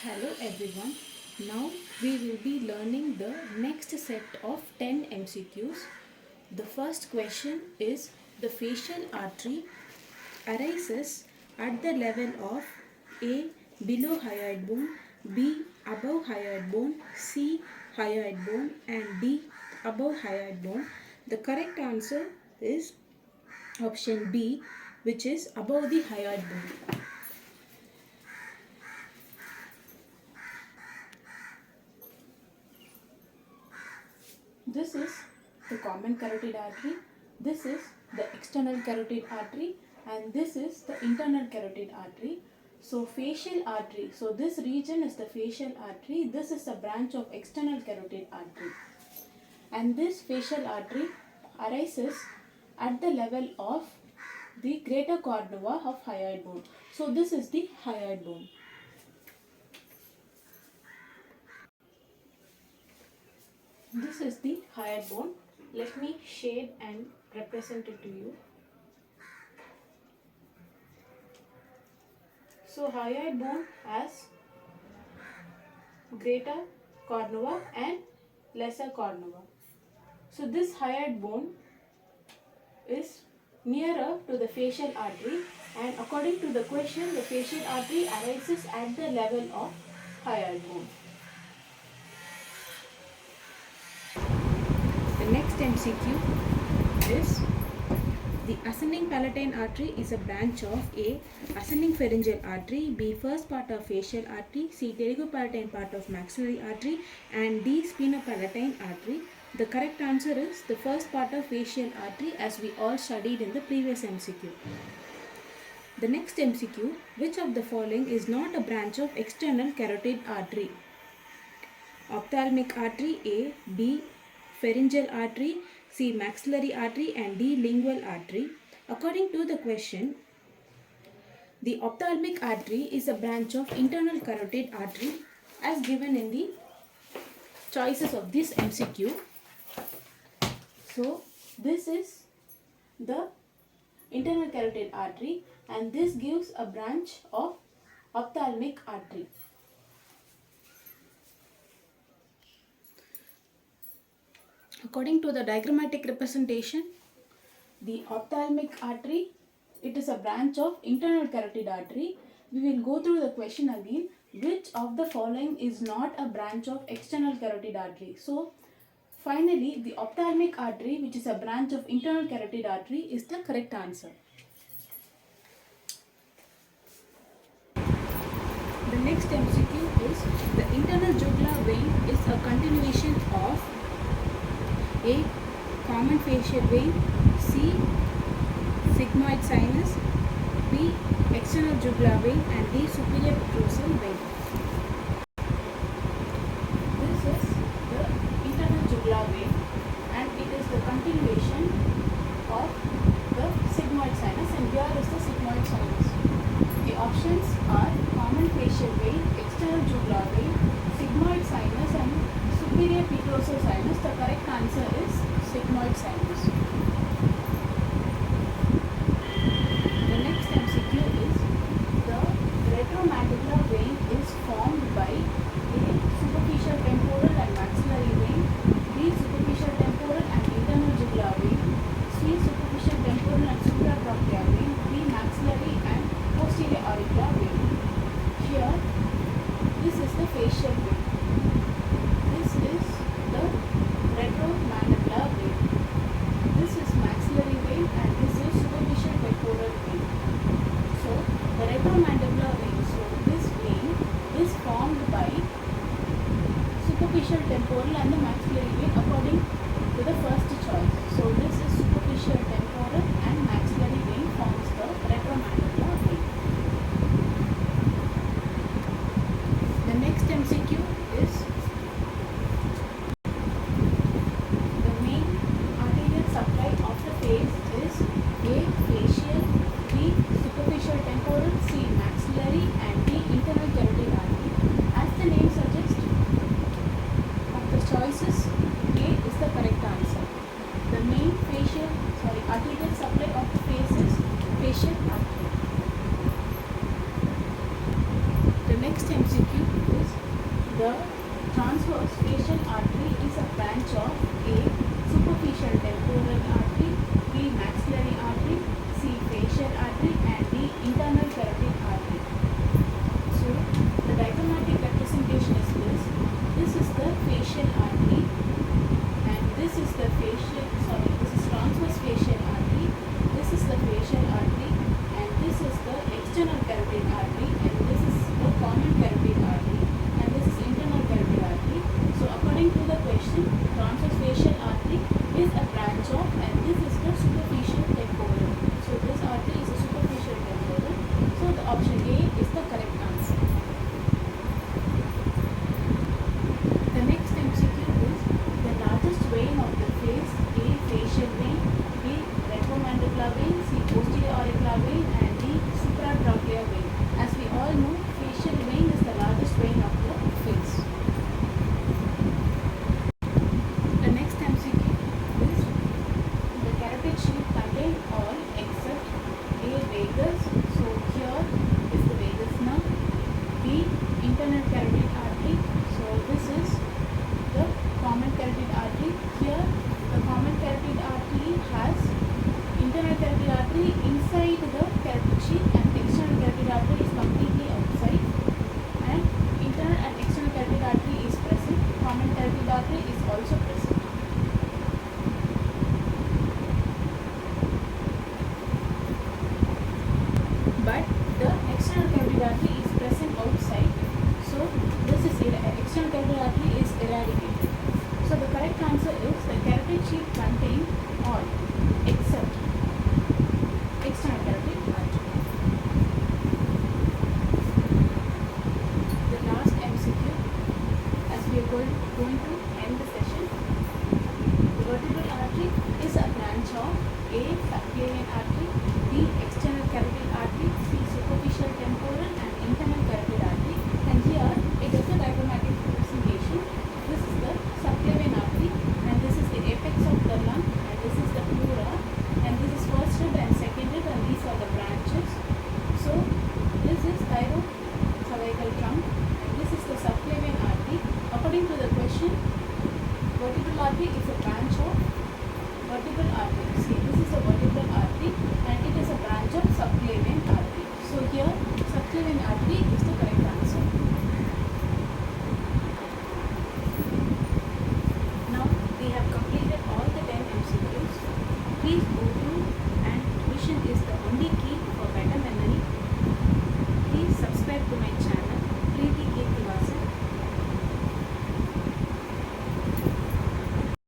Hello everyone. Now we will be learning the next set of 10 MCQs. The first question is the facial artery arises at the level of A. Below hyoid bone, B. Above hyoid bone, C. Hyoid bone and D. Above hyoid bone. The correct answer is option B, which is above the hyoid bone. This is the common carotid artery, this is the external carotid artery and this is the internal carotid artery. So facial artery, so this region is the facial artery, this is a branch of external carotid artery. And this facial artery arises at the level of the greater cornua of hyoid bone. So this is the hyoid bone. This is the hyoid bone. Let me shade and represent it to you. So hyoid bone has greater cornua and lesser cornua. So this hyoid bone is nearer to the facial artery, and according to the question, the facial artery arises at the level of hyoid bone. The next MCQ is the ascending palatine artery is a branch of A. Ascending pharyngeal artery, B. First part of facial artery, C. pterygopalatine part of maxillary artery and D. sphenopalatine artery. The correct answer is the first part of facial artery, as we all studied in the previous MCQ. The next MCQ, which of the following is not a branch of external carotid artery? Ophthalmic artery A, B. Pharyngeal artery, C. Maxillary artery and D. Lingual artery. According to the question, the ophthalmic artery is a branch of internal carotid artery as given in the choices of this MCQ. So this is the internal carotid artery and this gives a branch of ophthalmic artery. According to the diagrammatic representation, the ophthalmic artery, it is a branch of internal carotid artery. We will go through the question again. Which of the following is not a branch of external carotid artery? So finally, the ophthalmic artery, which is a branch of internal carotid artery, is the correct answer. The next MCQ is the internal jugular vein is a continuation of A. Common facial vein, C. Sigmoid sinus, B. External jugular vein and D. Superior petrosal vein. This is the internal jugular vein and it is the continuation of the sigmoid sinus, and here is the sigmoid sinus. The options are common facial vein, external jugular vein, sigmoid sinus and superior petrosal sinus. The correct answer is sigmoid sinus. The next MCQ is the retromandibular vein is formed by A. Superficial temporal and maxillary vein, B. Superficial temporal and internal jugular vein, C. Superficial temporal and supratrochlear vein, D. Maxillary and posterior auricular vein. Here, this is the facial vein. This is the retromandibular vein. This is maxillary vein and this is superficial temporal vein. So, the retromandibular vein, so this vein is formed by superficial temporal and the maxillary vein according to the first choice. So, this is superficial temporal and maxillary vein forms the retromandibular vein. The next MCQ is the main arterial supply of the face is A. Facial, B. Superficial temporal, C. Maxillary and D. Internal carotid artery. As the name suggests, of the choices, A is the correct answer. The main facial, is the transverse facial artery is a branch of A. Superficial temporal artery, B. Maxillary artery, C. Facial artery, and D. Internal carotid artery. So the diagrammatic representation is this. This is the facial artery, and this is the this is transverse facial artery. This is the facial artery, and this is the external carotid artery, and this is the common carotid artery, and this is internal carotid artery. So according to the question, transverse facial artery is a branch of, and this is the superficial temporal. So this artery is a superficial temporal. So the option A is the correct answer. The next MCQ is the largest vein of the face: A. Facial vein, B. Retromandibular vein, C. Posterior auricular vein, and D. Supratrochlear vein. As we all know, facial vein is the largest vein of the face. The next MCQ is the carotid sheath contain all except A. Vagus. So here is the vagus nerve. B. Internal carotid artery. So this is the common carotid artery. Here the common carotid artery has internal carotid artery inside the carotid sheath, and external carotid artery is completely outside, and internal and external carotid artery is present. Common carotid artery is also present. But the external carotid artery is present outside, so this is external carotid artery is eradicated. So the correct answer is the carotid sheath contain all except external carotid artery. The last MCQ, as we are going to end the session. The vertebral artery is a branch of A. Subclavian artery, B. External carotid artery, C. Superficial temporal, and internal carotid artery. And here it is a diagrammatic representation. This is the subclavian artery, and this is the apex of the lung, and this is the pleura, and this is first rib and second rib, and these are the branches. So this is thyrocervical trunk, and this is the subclavian artery. According to the question, vertebral artery is a